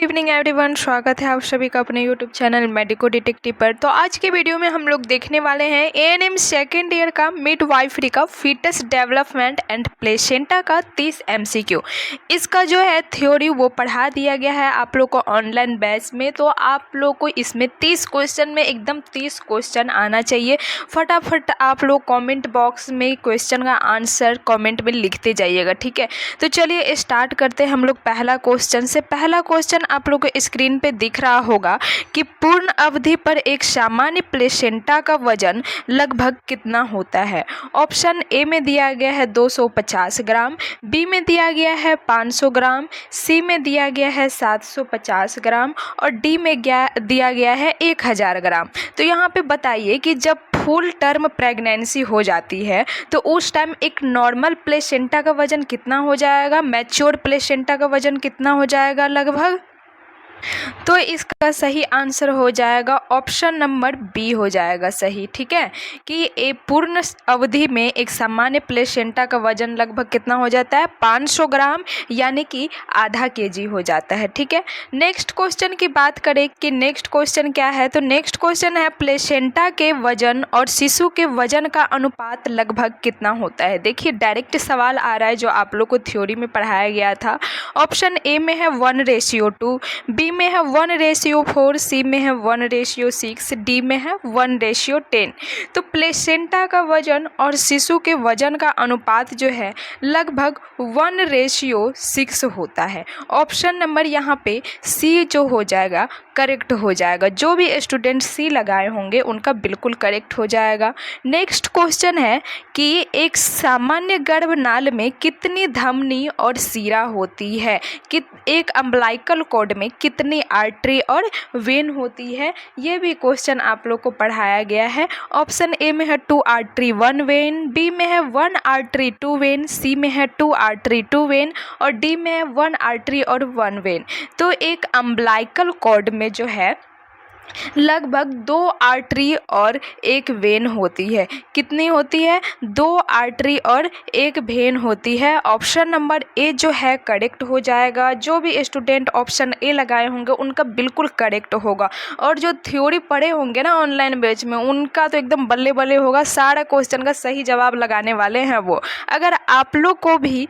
Good evening everyone, स्वागत है आप सभी का अपने यूट्यूब चैनल मेडिको डिटेक्टिव पर। तो आज के वीडियो में हम लोग देखने वाले हैं एएनएम सेकेंड ईयर का मिडवाइफरी का फीटस डेवलपमेंट एंड प्लेसेंटा का 30 एमसीक्यू। इसका जो है थ्योरी वो पढ़ा दिया गया है आप लोग को ऑनलाइन बैच में। तो आप लोग को इसमें 30 क्वेश्चन में एकदम 30 क्वेश्चन आना चाहिए। फटाफट आप लोग कॉमेंट बॉक्स में क्वेश्चन का आंसर कॉमेंट में लिखते जाइएगा, ठीक है। तो चलिए स्टार्ट करते हैं हम लोग पहला क्वेश्चन से। पहला क्वेश्चन आप लोग को स्क्रीन पे दिख रहा होगा कि पूर्ण अवधि पर एक सामान्य प्लेसेंटा का वजन लगभग कितना होता है। ऑप्शन ए में दिया गया है 250 ग्राम, बी में दिया गया है 500 ग्राम, सी में दिया गया है 750 ग्राम और डी में दिया गया है 1000 ग्राम। तो यहाँ पे बताइए कि जब फुल टर्म प्रेगनेंसी हो जाती है तो उस टाइम एक नॉर्मल प्लेसेंटा का वजन कितना हो जाएगा, मैच्योर प्लेसेंटा का वजन कितना हो जाएगा लगभग। तो इसका सही आंसर हो जाएगा ऑप्शन नंबर बी हो जाएगा सही, ठीक है। कि एक पूर्ण अवधि में एक सामान्य प्लेसेंटा का वजन लगभग कितना हो जाता है, 500 ग्राम, यानी कि आधा केजी हो जाता है, ठीक है। नेक्स्ट क्वेश्चन की बात करें कि नेक्स्ट क्वेश्चन क्या है, तो नेक्स्ट क्वेश्चन है प्लेसेंटा के वजन और शिशु के वजन का अनुपात लगभग कितना होता है। देखिए डायरेक्ट सवाल आ रहा है जो आप लोग को थ्योरी में पढ़ाया गया था। ऑप्शन ए में है 1:2, बी में है 1:4, सी में है 1:6, डी में है 1:10। तो प्लेसेंटा का वजन और शिशु के वजन का अनुपात जो है लगभग 1:6 होता है। ऑप्शन नंबर यहाँ पे सी जो हो जाएगा करेक्ट हो जाएगा। जो भी स्टूडेंट सी लगाए होंगे उनका बिल्कुल करेक्ट हो जाएगा। नेक्स्ट क्वेश्चन है कि एक सामान्य गर्भनाल में कितनी धमनी और सीरा होती है, कि एक अम्बलाइकल कॉर्ड में कितनी आर्टरी और वेन होती है। ये भी क्वेश्चन आप लोग को पढ़ाया गया है। ऑप्शन ए में है 2 आर्टरी 1 वेन, बी में है 1 आर्टरी 2 वेन, सी में है 2 आर्टरी 2 वेन और डी में है 1 आर्टरी और 1 वेन। तो एक अम्बलाइकल कॉर्ड में जो है लगभग 2 आर्टरी और 1 वेन होती है। कितनी होती है, 2 आर्टरी और 1 वेन होती है। ऑप्शन नंबर ए जो है करेक्ट हो जाएगा। जो भी स्टूडेंट ऑप्शन ए लगाए होंगे उनका बिल्कुल करेक्ट होगा। और जो थ्योरी पढ़े होंगे ना ऑनलाइन बैच में उनका तो एकदम बल्ले बल्ले होगा, सारा क्वेश्चन का सही जवाब लगाने वाले हैं वो। अगर आप लोग को भी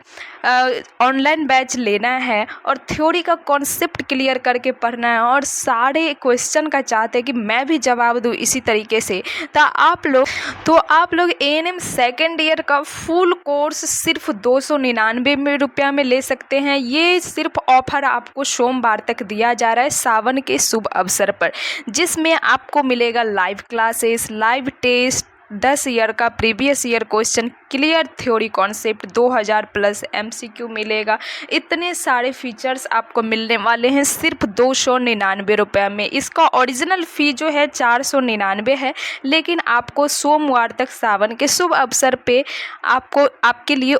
ऑनलाइन बैच लेना है और थ्योरी का कॉन्सेप्ट क्लियर करके पढ़ना है और सारे क्वेश्चन का चाहते हैं कि मैं भी जवाब दूं इसी तरीके से, तो आप लोग एएनएम सेकेंड ईयर का फुल कोर्स सिर्फ 299 रुपया में ले सकते हैं। ये सिर्फ ऑफर आपको सोमवार तक दिया जा रहा है सावन के शुभ अवसर पर, जिसमें आपको मिलेगा live classes, live test, 10 year का previous year question, clear theory concept, 2000 plus MCQ मिलेगा। इतने सारे फीचर्स आपको मिलने वाले हैं सिर्फ 299 रुपये में। इसका ओरिजिनल फ़ी जो है 499 है, लेकिन आपको सोमवार तक सावन के शुभ अवसर पे आपके लिए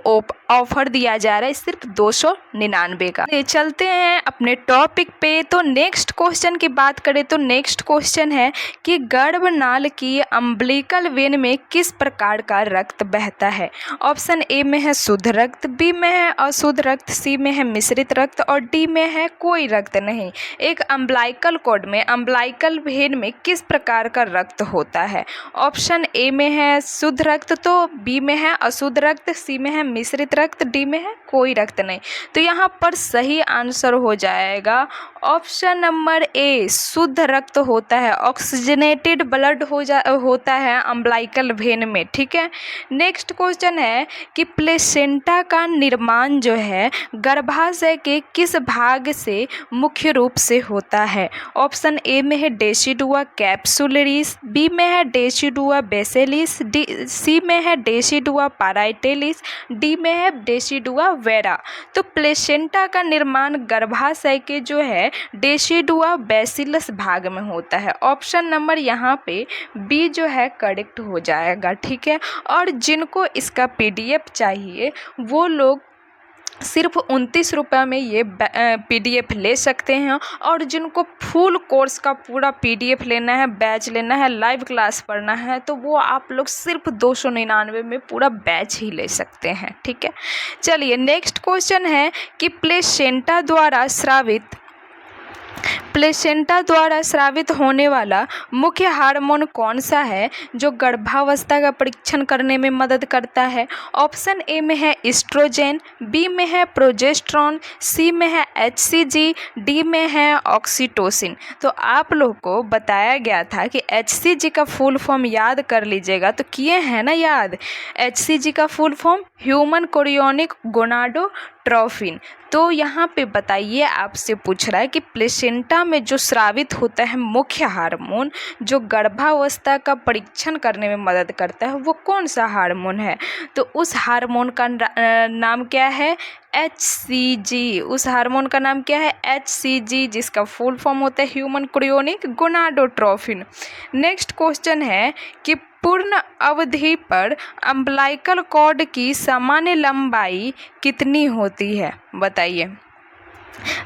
ऑफर दिया जा रहा है सिर्फ 299 का। चलते हैं अपने टॉपिक पे। तो नेक्स्ट क्वेश्चन की बात करें तो नेक्स्ट क्वेश्चन है कि गर्भनाल की अम्बिलिकल वेन में किस प्रकार का रक्त बहता है। ऑप्शन ए में है शुद्ध रक्त, बी में है अशुद्ध रक्त, सी में है मिश्रित रक्त और डी में है कोई रक्त नहीं। एक अम्बिलाइकल कॉर्ड में अम्बिलाइकल वेन में किस प्रकार का रक्त होता है। ऑप्शन ए में है शुद्ध रक्त, तो बी में है अशुद्ध रक्त, सी में है मिश्रित रक्त, डी में है कोई रक्त नहीं। तो यहाँ पर सही आंसर हो जाएगा ऑप्शन नंबर ए, शुद्ध रक्त होता है। ऑक्सीजनेटेड ब्लड होता है अम्बिलाइकल वेन में, ठीक है। नेक्स्ट क्वेश्चन है कि प्लेसेंटा का निर्माण जो है गर्भाशय के किस भाग से मुख्य रूप से होता है। ऑप्शन ए में है डेसिडुआ कैप्सुलरिस, बी में है डेसिडुआ बेसिलिस, सी में है डेसिडुआ पाराइटेलिस, डी में है डेसिडुआ वेरा। तो प्लेसेंटा का निर्माण गर्भाशय के जो है डेसिडुआ बेसिलस भाग में होता है। ऑप्शन नंबर यहाँ पे बी जो है करेक्ट हो जाएगा, ठीक है। और जिनको इसका पीडीएफ चाहिए वो लोग सिर्फ 29 रुपये में ये पीडीएफ ले सकते हैं। और जिनको फुल कोर्स का पूरा पीडीएफ लेना है, बैच लेना है, लाइव क्लास पढ़ना है, तो वो आप लोग सिर्फ 299 में पूरा बैच ही ले सकते हैं, ठीक है। चलिए नेक्स्ट क्वेश्चन है कि प्लेसेंटा द्वारा स्रावित प्लेसेंटा द्वारा स्रावित होने वाला मुख्य हार्मोन कौन सा है जो गर्भावस्था का परीक्षण करने में मदद करता है? ऑप्शन ए में है एस्ट्रोजन, बी में है प्रोजेस्टेरॉन, सी में है HCG, डी में है ऑक्सीटोसिन। तो आप लोग को बताया गया था कि HCG का फुल फॉर्म याद कर लीजिएगा, तो किए हैं ना याद? HCG का full form human chorionic gonadotropin. तो यहाँ पे बताइए, आपसे पूछ रहा है कि प्लेसेंटा में जो स्रावित होता है मुख्य हार्मोन जो गर्भावस्था का परीक्षण करने में मदद करता है वो कौन सा हार्मोन है? तो उस हार्मोन का नाम क्या है? HCG। उस हार्मोन का नाम क्या है? HCG, जिसका फुल फॉर्म होता है human chorionic gonadotropin. Next question है कि पूर्ण अवधि पर अम्बिलिकल कॉर्ड की सामान्य लंबाई कितनी होती है? बताइए।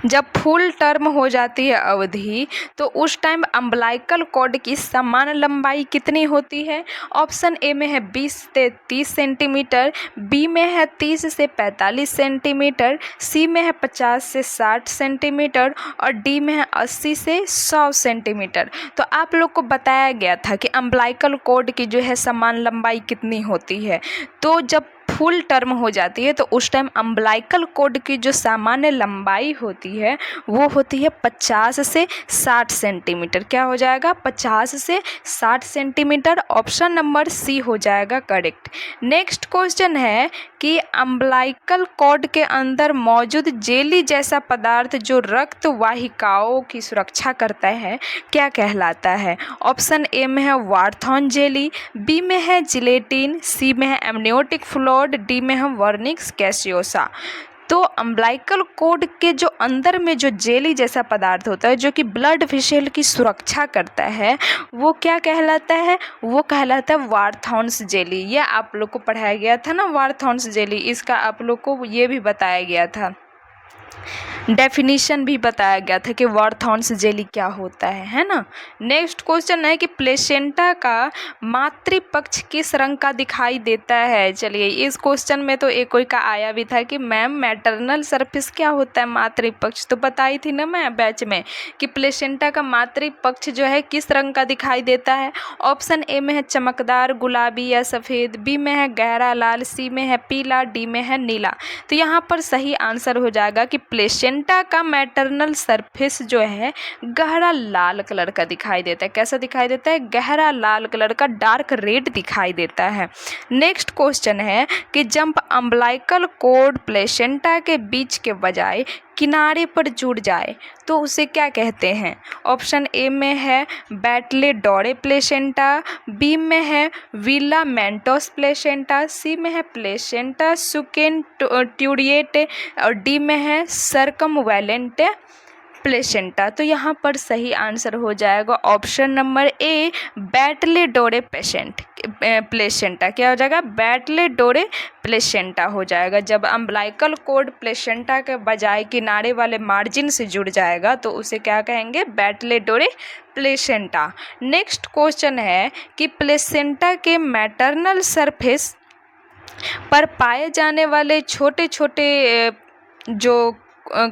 जब फुल टर्म हो जाती है अवधि तो उस टाइम अम्बिलिकल कॉर्ड की समान लंबाई कितनी होती है? ऑप्शन ए में है 20 से 30 सेंटीमीटर, बी में है 30 से 45 सेंटीमीटर, सी में है 50 से 60 सेंटीमीटर और डी में है 80 से 100 सेंटीमीटर। तो आप लोग को बताया गया था कि अम्बिलिकल कॉर्ड की जो है समान लंबाई कितनी होती है। तो जब फुल टर्म हो जाती है तो उस टाइम अम्बिलिकल कॉर्ड की जो सामान्य लंबाई होती है वो होती है 50 से 60 सेंटीमीटर। क्या हो जाएगा? 50 से 60 सेंटीमीटर। ऑप्शन नंबर सी हो जाएगा करेक्ट। नेक्स्ट क्वेश्चन है कि अम्बिलिकल कॉर्ड के अंदर मौजूद जेली जैसा पदार्थ जो रक्त वाहिकाओं की सुरक्षा करता है क्या कहलाता है? ऑप्शन ए में है वार्थॉन जेली, बी में है जिलेटिन, सी में है एमनियोटिक फ्लूइड, डी में है वर्निक्स कैसियोसा। तो अम्बिलिकल कॉर्ड के जो अंदर में जो जेली जैसा पदार्थ होता है जो कि ब्लड वेसल की सुरक्षा करता है वो क्या कहलाता है? वो कहलाता है वार्थॉन्स जेली। ये आप लोग को पढ़ाया गया था ना वार्थॉन्स जेली, इसका आप लोग को ये भी बताया गया था, डेफिनेशन भी बताया गया था कि वार्थॉन्स जेली क्या होता है ना। नेक्स्ट क्वेश्चन है कि प्लेसेंटा का मातृपक्ष किस रंग का दिखाई देता है? चलिए, इस क्वेश्चन में तो एक कोई का आया भी था कि मैम मैटरनल सरफेस क्या होता है मातृपक्ष, तो बताई थी ना मैं बैच में कि प्लेसेंटा का मातृपक्ष जो है किस रंग का दिखाई देता है। ऑप्शन ए में है चमकदार गुलाबी या सफ़ेद, बी में है गहरा लाल, सी में है पीला, डी में है नीला। तो यहाँ पर सही आंसर हो जाएगा कि प्लेसेंटा का मैटरनल सरफेस जो है गहरा लाल कलर का दिखाई देता है। कैसा दिखाई देता है? गहरा लाल कलर का, डार्क रेड दिखाई देता है। नेक्स्ट क्वेश्चन है कि जब अम्बिलिकल कॉर्ड प्लेसेंटा के बीच के बजाय किनारे पर जुड़ जाए तो उसे क्या कहते हैं? ऑप्शन ए में है बैटलेडोरे प्लेसेंटा, बी में है विलामेंटोस प्लेसेंटा, सी में है प्लेसेंटा सुकेंटूरिएट और डी में है सर्कमवैलेंट प्लेसेंटा। तो यहाँ पर सही आंसर हो जाएगा ऑप्शन नंबर ए बैटलेडोरे प्लेसेंटा। क्या हो जाएगा? बैटलेडोरे प्लेसेंटा हो जाएगा। जब अम्बिलिकल कॉर्ड प्लेसेंटा के बजाय किनारे वाले मार्जिन से जुड़ जाएगा तो उसे क्या कहेंगे? बैटलेडोरे प्लेसेंटा। नेक्स्ट क्वेश्चन है कि प्लेसेंटा के मैटरनल सरफेस पर पाए जाने वाले छोटे छोटे जो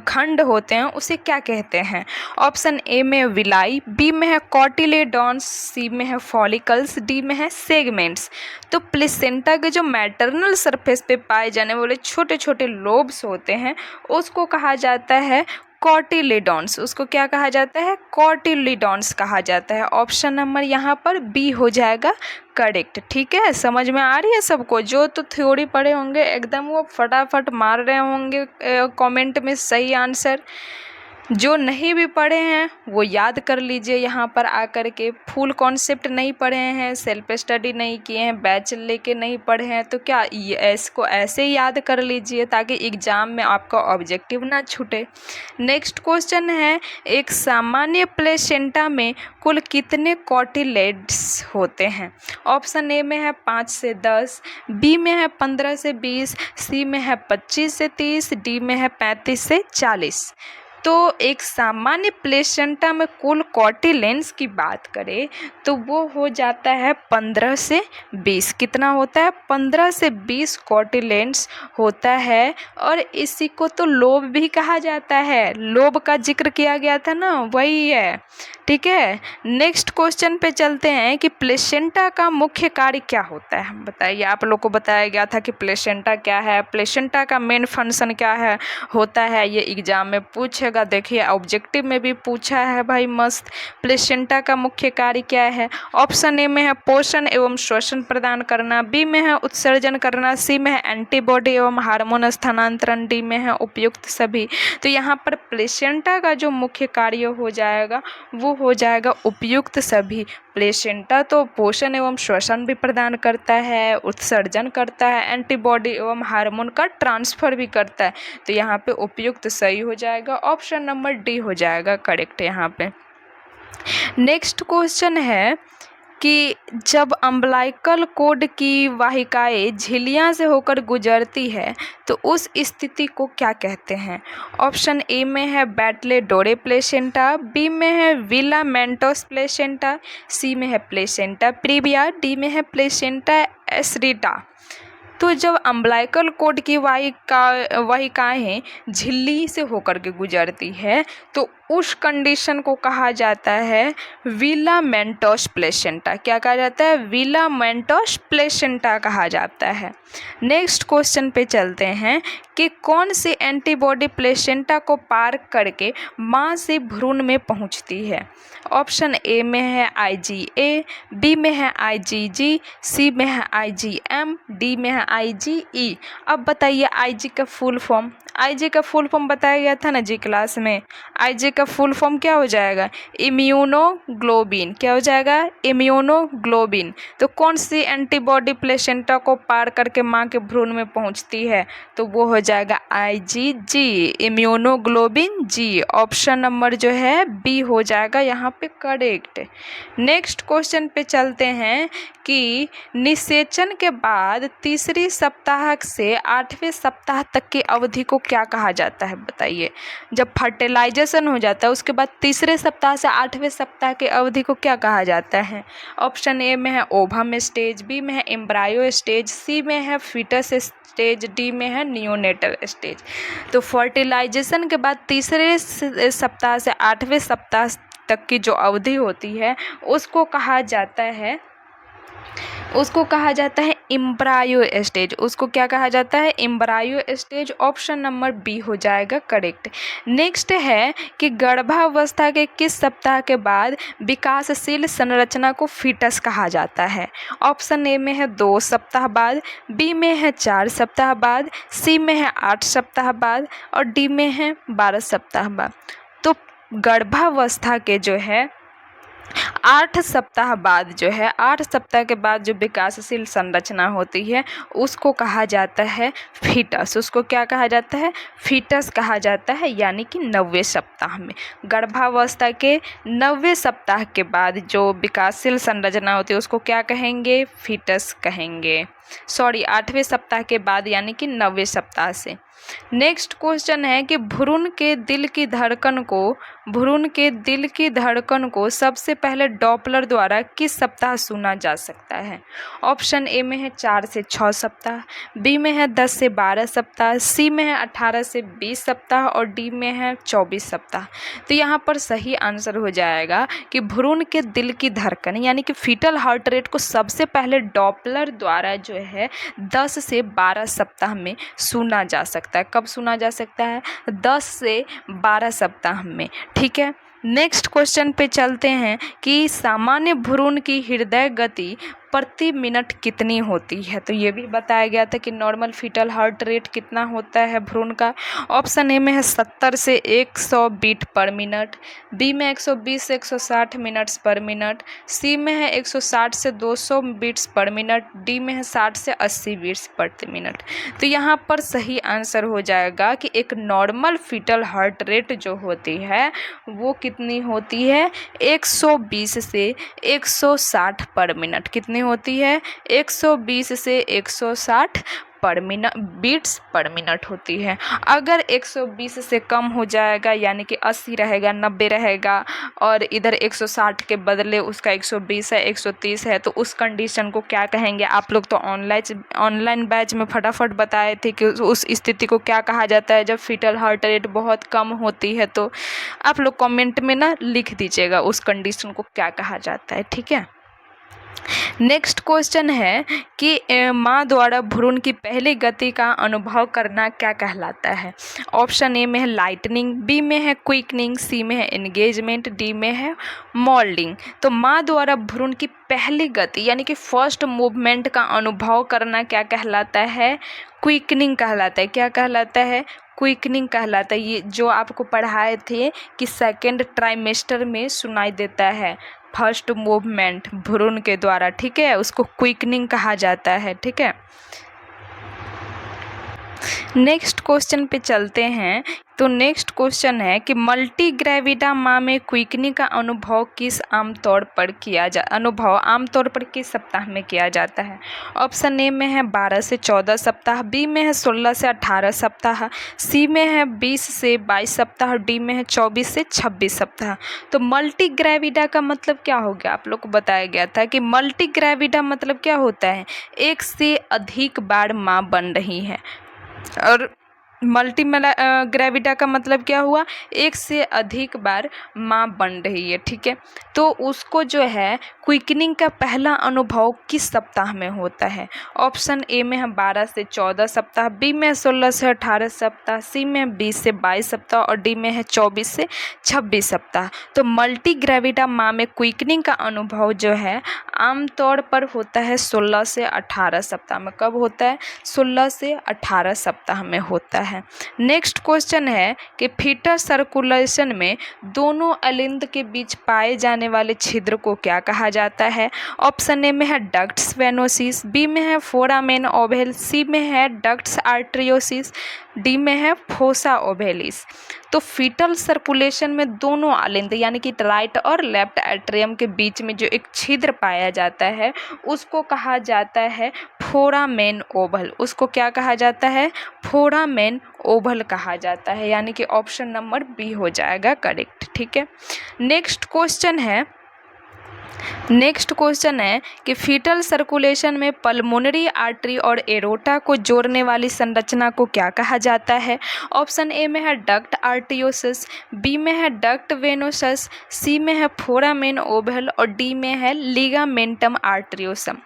खंड होते हैं उसे क्या कहते हैं? ऑप्शन ए में विलाई, बी में है कॉटिलेडॉन्स, सी में है फॉलिकल्स, डी में है सेगमेंट्स। तो प्लेसेंटा के जो मैटरनल सरफेस पे पाए जाने वाले छोटे छोटे लोब्स होते हैं उसको कहा जाता है कॉटिलेडॉन्स। उसको क्या कहा जाता है? कॉटिलेडॉन्स कहा जाता है। ऑप्शन नंबर यहाँ पर बी हो जाएगा करेक्ट। ठीक है, समझ में आ रही है सबको? जो तो थ्योरी पढ़े होंगे एकदम वो फटाफट मार रहे होंगे कमेंट में सही आंसर। जो नहीं भी पढ़े हैं वो याद कर लीजिए यहाँ पर आकर के। फुल कॉन्सेप्ट नहीं पढ़े हैं, सेल्फ स्टडी नहीं किए हैं, बैच लेके नहीं पढ़े हैं तो क्या इसको ऐसे ही याद कर लीजिए ताकि एग्ज़ाम में आपका ऑब्जेक्टिव ना छूटे। नेक्स्ट क्वेश्चन है एक सामान्य प्लेसेंटा में कुल कितने कॉटिलेड्स होते हैं? ऑप्शन ए में है 5 से 10, बी में है 15 से 20, सी में है 25 से 30, डी में है 35 से 40। तो एक सामान्य प्लेसेंटा में कुल कॉटिलेंस की बात करें तो वो हो जाता है 15 से 20। कितना होता है? 15 से 20 कॉटिलेंस होता है। और इसी को तो लोब भी कहा जाता है। लोब का जिक्र किया गया था ना, वही है। ठीक है, नेक्स्ट क्वेश्चन पे चलते हैं कि प्लेसेंटा का मुख्य कार्य क्या होता है। बताइए, आप लोग को बताया गया था कि प्लेसेंटा क्या है, प्लेसेंटा का मेन फंक्शन क्या है होता है। ये एग्जाम में पूछेगा, देखिए ऑब्जेक्टिव में भी पूछा है भाई, मस्त। प्लेसेंटा का मुख्य कार्य क्या है? ऑप्शन ए में है पोषण एवं श्वसन प्रदान करना, बी में है उत्सर्जन करना, सी में है एंटीबॉडी एवं हार्मोन स्थानांतरण, डी में है उपयुक्त सभी। तो यहाँ पर प्लेसेंटा का जो मुख्य कार्य हो जाएगा वो हो जाएगा उपयुक्त सभी। प्लेसेंटा तो पोषण एवं श्वसन भी प्रदान करता है, उत्सर्जन करता है, एंटीबॉडी एवं हार्मोन का ट्रांसफर भी करता है। तो यहाँ पे उपयुक्त सही हो जाएगा, ऑप्शन नंबर डी हो जाएगा करेक्ट यहाँ पे। नेक्स्ट क्वेश्चन है कि जब अम्बिलाइकल कोड की वाहिकाएं झिल्लियां से होकर गुजरती है तो उस स्थिति को क्या कहते हैं? ऑप्शन ए में है बैटले डोरे प्लेसेंटा, बी में है विलामेंटोस प्लेसेंटा, सी में है प्लेसेंटा प्रीविया, डी में है प्लेसेंटा एस्रिटा। तो जब अम्बिलाइकल कोड की वाहिकाएं झिल्ली से होकर के गुजरती है तो उस कंडीशन को कहा जाता है विलामेंटोस प्लेसेंटा। क्या कहा जाता है? विलामेंटोस प्लेसेंटा कहा जाता है। नेक्स्ट क्वेश्चन पे चलते हैं कि कौन सी एंटीबॉडी प्लेसेंटा को पार करके मां से भ्रूण में पहुंचती है? ऑप्शन ए में है IgA, बी में है IgG, सी में है IgM, डी में है IgE। अब बताइए IG का फुल फॉर्म। IG का फुल फॉर्म बताया गया था ना जी क्लास में। IG का फुल फॉर्म क्या हो जाएगा? इम्यूनोग्लोबिन। क्या हो जाएगा? इम्यूनोग्लोबिन। तो कौन सी एंटीबॉडी प्लेसेंटा को पार करके मां के भ्रूण में पहुंचती है? तो वो हो जाएगा IgG, immunoglobulin G। Option number जो है बी हो जाएगा यहाँ पे करेक्ट। नेक्स्ट क्वेश्चन पे चलते हैं कि निषेचन के बाद तीसरी सप्ताह से 8वें सप्ताह तक की अवधि को क्या कहा जाता है? बताइए, जब फर्टिलाइजेशन हो जाता है उसके बाद तीसरे सप्ताह से 8वें सप्ताह की अवधि को क्या कहा जाता है? ऑप्शन ए में है ओवम स्टेज, बी में है एम्ब्रायो स्टेज, सी में है फीटस स्टेज, डी में है नियोनेटल स्टेज। तो फर्टिलाइजेशन के बाद तीसरे सप्ताह से 8वें सप्ताह तक की जो अवधि होती है उसको कहा जाता है एम्ब्रायो स्टेज। उसको क्या कहा जाता है? Embryo stage. Option number B हो जाएगा करेक्ट। नेक्स्ट है कि गर्भावस्था के किस सप्ताह के बाद विकासशील संरचना को फीटस कहा जाता है? ऑप्शन ए में है 2 सप्ताह बाद, बी में है 4 सप्ताह बाद, सी में है 8 सप्ताह बाद और डी में है 12 सप्ताह बाद। तो गर्भावस्था के जो है 8 सप्ताह बाद जो है 8 सप्ताह के बाद जो विकासशील संरचना होती है उसको कहा जाता है फीटस। उसको क्या कहा जाता है? फीटस कहा जाता है, यानी कि 9वें सप्ताह में। गर्भावस्था के 9वें सप्ताह के बाद जो विकासशील संरचना होती है उसको क्या कहेंगे? फीटस कहेंगे। 8वें सप्ताह के बाद यानी कि 9वें सप्ताह से। नेक्स्ट क्वेश्चन है कि भ्रूण के दिल की धड़कन को सबसे पहले डॉपलर द्वारा किस सप्ताह सुना जा सकता है? ऑप्शन ए में है 4 से 6 सप्ताह, बी में है 10 से 12 सप्ताह, सी में है 18 से 20 सप्ताह और डी में है 24 सप्ताह। तो यहाँ पर सही आंसर हो जाएगा कि भ्रूण के दिल की धड़कन यानी कि फीटल हार्ट रेट को सबसे पहले डॉपलर द्वारा जो है 10 से 12 सप्ताह में सुना जा सकता है। कब सुना जा सकता है? 10 से 12 सप्ताह में। ठीक है, नेक्स्ट क्वेश्चन पे चलते हैं कि सामान्य भ्रूण की हृदय गति प्रति मिनट कितनी होती है? तो ये भी बताया गया था कि नॉर्मल फीटल हार्ट रेट कितना होता है भ्रूण का। ऑप्शन ए में है 70 से 100 बीट पर मिनट, बी में 120 से 160 मिनट्स पर मिनट, सी में है 160 से 200 बीट्स पर मिनट, डी में है 60 से 80 बीट्स प्रति मिनट। तो यहाँ पर सही आंसर हो जाएगा कि एक नॉर्मल फीटल हार्ट रेट जो होती है वो कितनी होती है? 120 से 160 पर मिनट। कितनी होती है? 120 से 160 बीट्स पर मिनट होती है। अगर 120 से कम हो जाएगा यानी कि 80 रहेगा, 90 रहेगा और इधर 160 के बदले उसका 120 है, 130 है, तो उस कंडीशन को क्या कहेंगे? आप लोग तो ऑनलाइन बैच में फटाफट बताए थे कि उस स्थिति को क्या कहा जाता है जब फीटल हार्ट रेट बहुत कम होती है। तो आप लोग कमेंट में ना लिख दीजिएगा उस कंडीशन को क्या कहा जाता है, ठीक है। नेक्स्ट क्वेश्चन है कि माँ द्वारा भ्रूण की पहली गति का अनुभव करना क्या कहलाता है? ऑप्शन ए में है लाइटनिंग, बी में है क्विकनिंग, सी में है एंगेजमेंट, डी में है मोल्डिंग। तो माँ द्वारा भ्रूण की पहली गति यानी कि फर्स्ट मूवमेंट का अनुभव करना क्या कहलाता है? क्विकनिंग कहलाता है। क्या कहलाता है? क्विकनिंग कहलाता है। ये जो आपको पढ़ाए थे कि सेकेंड ट्राइमेस्टर में सुनाई देता है फर्स्ट मूवमेंट भ्रूण के द्वारा, ठीक है, उसको क्विकनिंग कहा जाता है, ठीक है। नेक्स्ट क्वेश्चन पे चलते हैं। तो नेक्स्ट क्वेश्चन है कि मल्टी ग्रेविडा माँ में क्विकनिंग का अनुभव आमतौर पर किस सप्ताह में किया जाता है? ऑप्शन ए में है 12 से 14 सप्ताह, बी में है 16 से 18 सप्ताह, सी में है 20 से 22 सप्ताह, डी में है 24 से 26 सप्ताह। तो मल्टी ग्रेविडा का मतलब क्या हो गया? आप लोग को बताया गया था कि मल्टी ग्रेविडा मतलब क्या होता है? एक से अधिक बार माँ बन रही है। और मल्टी ग्रेविडा का मतलब क्या हुआ? एक से अधिक बार माँ बन रही है, ठीक है। तो उसको जो है क्विकनिंग का पहला अनुभव किस सप्ताह में होता है? ऑप्शन ए में है 12 से 14 सप्ताह, बी में है 16 से 18 सप्ताह, सी में 20 से 22 सप्ताह और डी में है 24 से 26 सप्ताह। तो मल्टी ग्रेविडा माँ में क्विकनिंग का अनुभव जो है आमतौर पर होता है 16 से 18 सप्ताह में। कब होता है? 16 से 18 सप्ताह में होता है। नेक्स्ट क्वेश्चन है कि फीटल सर्कुलेशन में दोनों अलिंद के बीच पाए जाने वाले छिद्र को क्या कहा जाता है? ऑप्शन ए में है डक्ट्स वेनोसिस, बी में है फोरामेन ओवल, सी में है डक्ट्स आर्टरियोसिस, डी में है फोसा ओवेलिस। तो फीटल सर्कुलेशन में दोनों अलिंद यानी कि राइट और लेफ्ट एट्रियम के बीच में जो एक छिद्र पाया जाता है उसको कहा जाता है फोरामेन ओवल। उसको क्या कहा जाता है? फोरामेन ओवल कहा जाता है, यानी कि ऑप्शन नंबर बी हो जाएगा करेक्ट, ठीक है। नेक्स्ट क्वेश्चन है कि फीटल सर्कुलेशन में पल्मोनरी आर्टरी और एरोटा को जोड़ने वाली संरचना को क्या कहा जाता है? ऑप्शन ए में है डक्ट आर्टियोसिस, बी में है डक्ट वेनोसस, सी में है फोरामेन ओवल और डी में है लिगामेंटम आर्टरियोसम।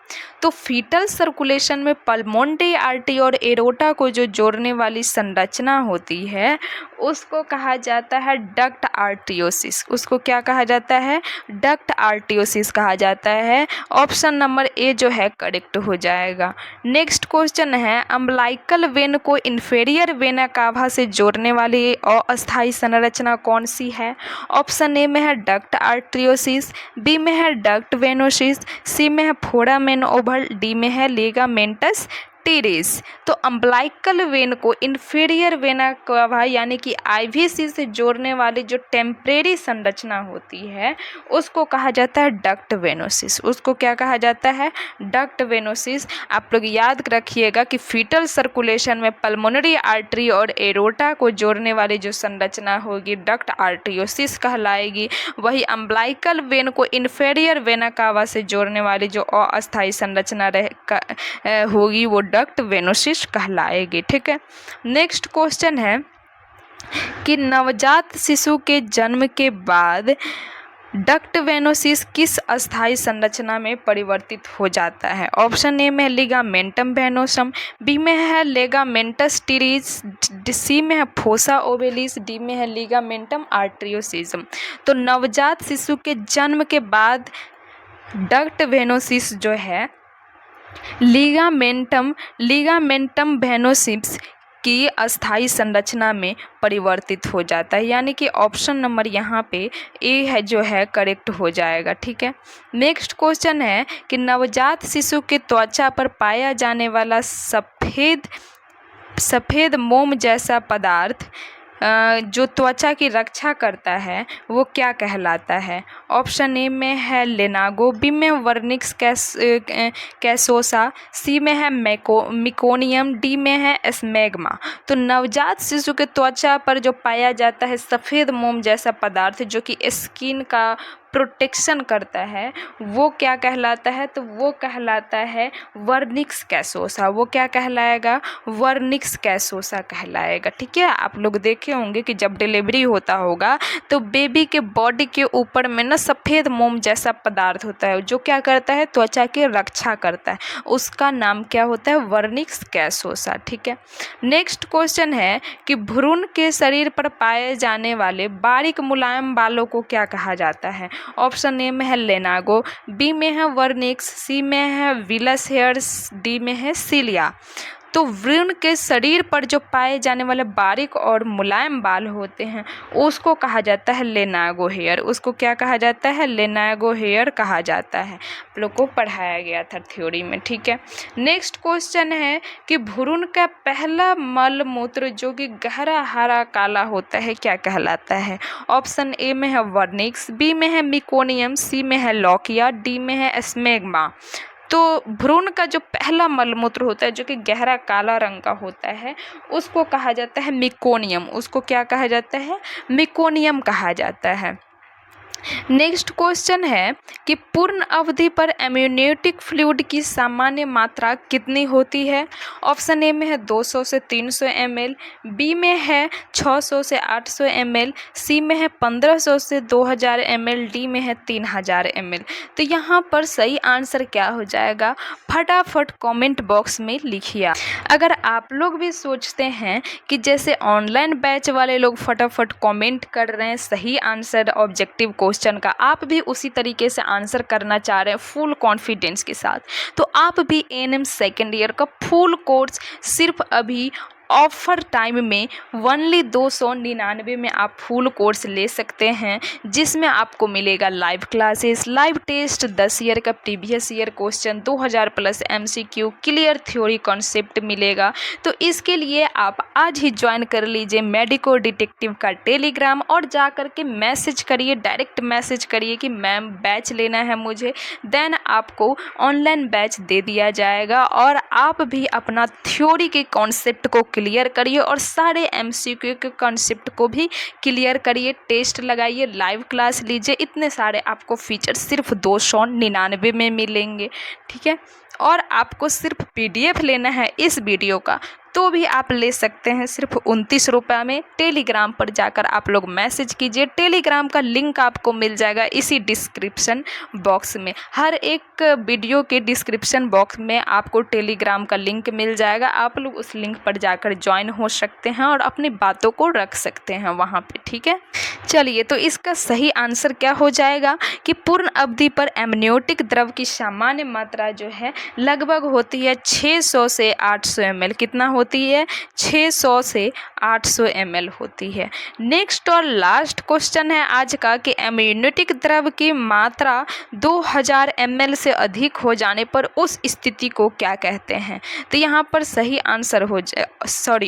तो फीटल सर्कुलेशन में पल्मोनरी आर्टरी और एरोटा को जो जोड़ने वाली संरचना होती है उसको कहा जाता है डक्ट आर्टियोसिस। उसको क्या कहा जाता है? डक्ट आर्टियोसिस कहा जाता है। ऑप्शन नंबर ए जो है करेक्ट हो जाएगा। नेक्स्ट क्वेश्चन है अम्बलाइकल वेन को इन्फेरियर वेना कावा से जोड़ने वाली अस्थायी संरचना कौन सी है? ऑप्शन ए में है डक्ट आर्टरियोसिस, बी में है डक्ट वेनोसिस, सी में है फोरामेन ओवल, डी में है लिगामेंटस टीरेस। तो अम्बलाइकल वेन को इन्फीरियर वेना कावा यानी कि आईवीसी से जोड़ने वाली जो टेम्परेरी संरचना होती है उसको कहा जाता है डक्ट वेनोसिस। उसको क्या कहा जाता है? Duct venosus. आप लोग याद रखिएगा कि फीटल सर्कुलेशन में पल्मोनरी आर्टरी और एरोटा को जोड़ने वाली जो संरचना होगी डक्ट आर्टरियोसिस कहलाएगी। वही अम्बलाइकल वेन को इन्फीरियर वेना कावा से जोड़ने वाली जो अस्थायी संरचना होगी वो डक्ट वेनोसिस कहलाएगी, ठीक है। नेक्स्ट क्वेश्चन है कि नवजात शिशु के जन्म के बाद डक्ट वेनोसिस किस अस्थायी संरचना में परिवर्तित हो जाता है? ऑप्शन ए में है लिगामेंटम वेनोसम, बी में है लिगामेंटस टीरिस, सी में है फोसा ओवेलिस, डी में है लिगामेंटम आर्टरियोसिसम। तो नवजात शिशु के जन्म के बाद डक्ट वेनोसिस जो है लिगामेंटम वेनोसिस की अस्थायी संरचना में परिवर्तित हो जाता है, यानी कि ऑप्शन नंबर यहाँ पे ए है जो है करेक्ट हो जाएगा, ठीक है। नेक्स्ट क्वेश्चन है कि नवजात शिशु के त्वचा पर पाया जाने वाला सफ़ेद मोम जैसा पदार्थ जो त्वचा की रक्षा करता है वो क्या कहलाता है? ऑप्शन ए में है लेनागो, बी में वर्निक्स कैसोसा, सी में है मिकोनियम, डी में है स्मेग्मा। तो नवजात शिशु के त्वचा पर जो पाया जाता है सफ़ेद मोम जैसा पदार्थ जो कि स्किन का प्रोटेक्शन करता है वो क्या कहलाता है? तो वो कहलाता है वर्निक्स कैसोसा। वो क्या कहलाएगा? वर्निक्स कैसोसा कहलाएगा। ठीक है, आप लोग देखे होंगे कि जब डिलीवरी होता होगा तो बेबी के बॉडी के ऊपर में ना सफ़ेद मोम जैसा पदार्थ होता है जो क्या करता है? त्वचा की रक्षा करता है। उसका नाम क्या होता है? वर्निक्स कैसोसा। ठीक है, नेक्स्ट क्वेश्चन है कि भ्रूण के शरीर पर पाए जाने वाले बारीक मुलायम बालों को क्या कहा जाता है? ऑप्शन ए में है लेनागो, बी में है वर्निक्स, सी में है विलस हेयर्स, डी में है सिलिया। तो भ्रूण के शरीर पर जो पाए जाने वाले बारीक और मुलायम बाल होते हैं उसको कहा जाता है लेनागो हेयर। उसको क्या कहा जाता है? लेनागो हेयर कहा जाता है। आप लोग को पढ़ाया गया था थ्योरी में। ठीक है, नेक्स्ट क्वेश्चन है कि भ्रूण का पहला मल मूत्र जो कि गहरा हरा काला होता है क्या कहलाता है? ऑप्शन ए में है वर्निक्स, बी में है मिकोनियम, सी में है लॉकिया, डी में है स्मेग्मा। तो भ्रूण का जो पहला मलमूत्र होता है जो कि गहरा काला रंग का होता है उसको कहा जाता है मिकोनियम। उसको क्या कहा जाता है? मिकोनियम कहा जाता है। नेक्स्ट क्वेश्चन है कि पूर्ण अवधि पर एम्नियोटिक फ्लूइड की सामान्य मात्रा कितनी होती है? ऑप्शन ए में है 200 से 300 ml, बी में है 600 से 800 ml, सी में है 1500 से 2000 ml, डी में है 3000 ml। तो यहाँ पर सही आंसर क्या हो जाएगा? फटाफट कमेंट बॉक्स में लिखिए। अगर आप लोग भी सोचते हैं कि जैसे ऑनलाइन बैच वाले लोग फटाफट कमेंट कर रहे हैं सही आंसर ऑब्जेक्टिव क्वेश्चन का, आप भी उसी तरीके से आंसर करना चाह रहे हैं फुल कॉन्फिडेंस के साथ, तो आप भी एएनएम सेकेंड ईयर का फुल कोर्स सिर्फ अभी ऑफर टाइम में ओनली 299 में आप फुल कोर्स ले सकते हैं, जिसमें आपको मिलेगा live classes, live test, 10 year का previous year question, 2000 plus MCQ, clear theory concept मिलेगा। तो इसके लिए आप आज ही ज्वाइन कर लीजिए मेडिको डिटेक्टिव का टेलीग्राम और जा कर के मैसेज करिए, डायरेक्ट मैसेज करिए कि मैम बैच लेना है मुझे, देन आपको ऑनलाइन बैच दे दिया जाएगा और आप भी अपना थ्योरी के कॉन्सेप्ट को क्लियर करिए और सारे MCQ के कॉन्सेप्ट को भी क्लियर करिए, टेस्ट लगाइए, लाइव क्लास लीजिए। इतने सारे आपको फीचर सिर्फ 299 में मिलेंगे। ठीक है, और आपको सिर्फ PDF लेना है इस वीडियो का तो भी आप ले सकते हैं सिर्फ 29 रुपये में। टेलीग्राम पर जाकर आप लोग मैसेज कीजिए, टेलीग्राम का लिंक आपको मिल जाएगा इसी डिस्क्रिप्शन बॉक्स में। हर एक वीडियो के डिस्क्रिप्शन बॉक्स में आपको टेलीग्राम का लिंक मिल जाएगा, आप लोग उस लिंक पर जाकर ज्वाइन हो सकते हैं और अपनी बातों को रख सकते हैं वहाँ पे। ठीक है, चलिए तो इसका सही आंसर क्या हो जाएगा कि पूर्ण अवधि पर एमनियोटिक द्रव की सामान्य मात्रा जो है लगभग होती है 600 से 800 ml। कितना होती है? 600 से 800 ml होती है। नेक्स्ट और लास्ट क्वेश्चन है आज का कि एमनियोटिक द्रव की मात्रा 2000 ml से अधिक हो जाने पर उस स्थिति को क्या कहते हैं? तो यहाँ पर सही आंसर हो जाए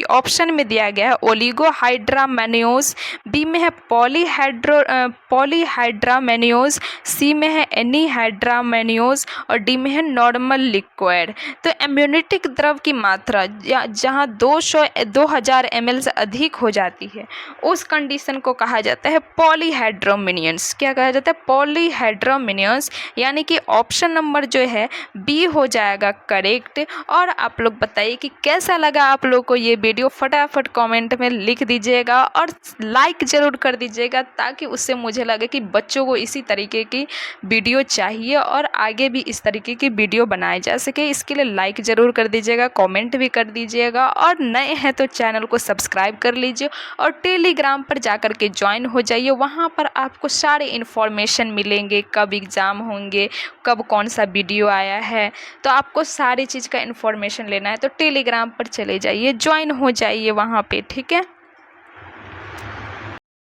ऑप्शन में दिया गया है ओलिगोहाइड्रामेनियोज, बी में है पॉलीहाइड्रामेनियोज, सी में है एनीहाइड्रामेनियोज और डी में है नॉर्मल लिक्विड। तो एम्नियोटिक द्रव की मात्रा जहाँ 2000 ml से अधिक हो जाती है उस कंडीशन को कहा जाता है पॉलीहाइड्रामेनियंस। क्या कहा जाता है? पॉलीहाइड्रामेनियंस, यानी कि ऑप्शन नंबर जो है बी हो जाएगा करेक्ट। और आप लोग बताइए कि कैसा लगा आप लोग को ये वीडियो, फटाफट कमेंट में लिख दीजिएगा और लाइक ज़रूर कर दीजिएगा ताकि उससे मुझे लगे कि बच्चों को इसी तरीके की वीडियो चाहिए और आगे भी इस तरीके की वीडियो बनाई जा सके। इसके लिए लाइक ज़रूर कर दीजिएगा, कमेंट भी कर दीजिएगा और नए हैं तो चैनल को सब्सक्राइब कर लीजिए और टेलीग्राम पर जाकर के ज्वाइन हो जाइए। वहाँ पर आपको सारे इन्फॉर्मेशन मिलेंगे, कब एग्ज़ाम होंगे, कब कौन सा वीडियो आया है, तो आपको सारी चीज़ का इन्फॉर्मेशन लेना है तो टेलीग्राम पर चले जाइए, ज्वाइन हो जाइए वहाँ पे। ठीक है।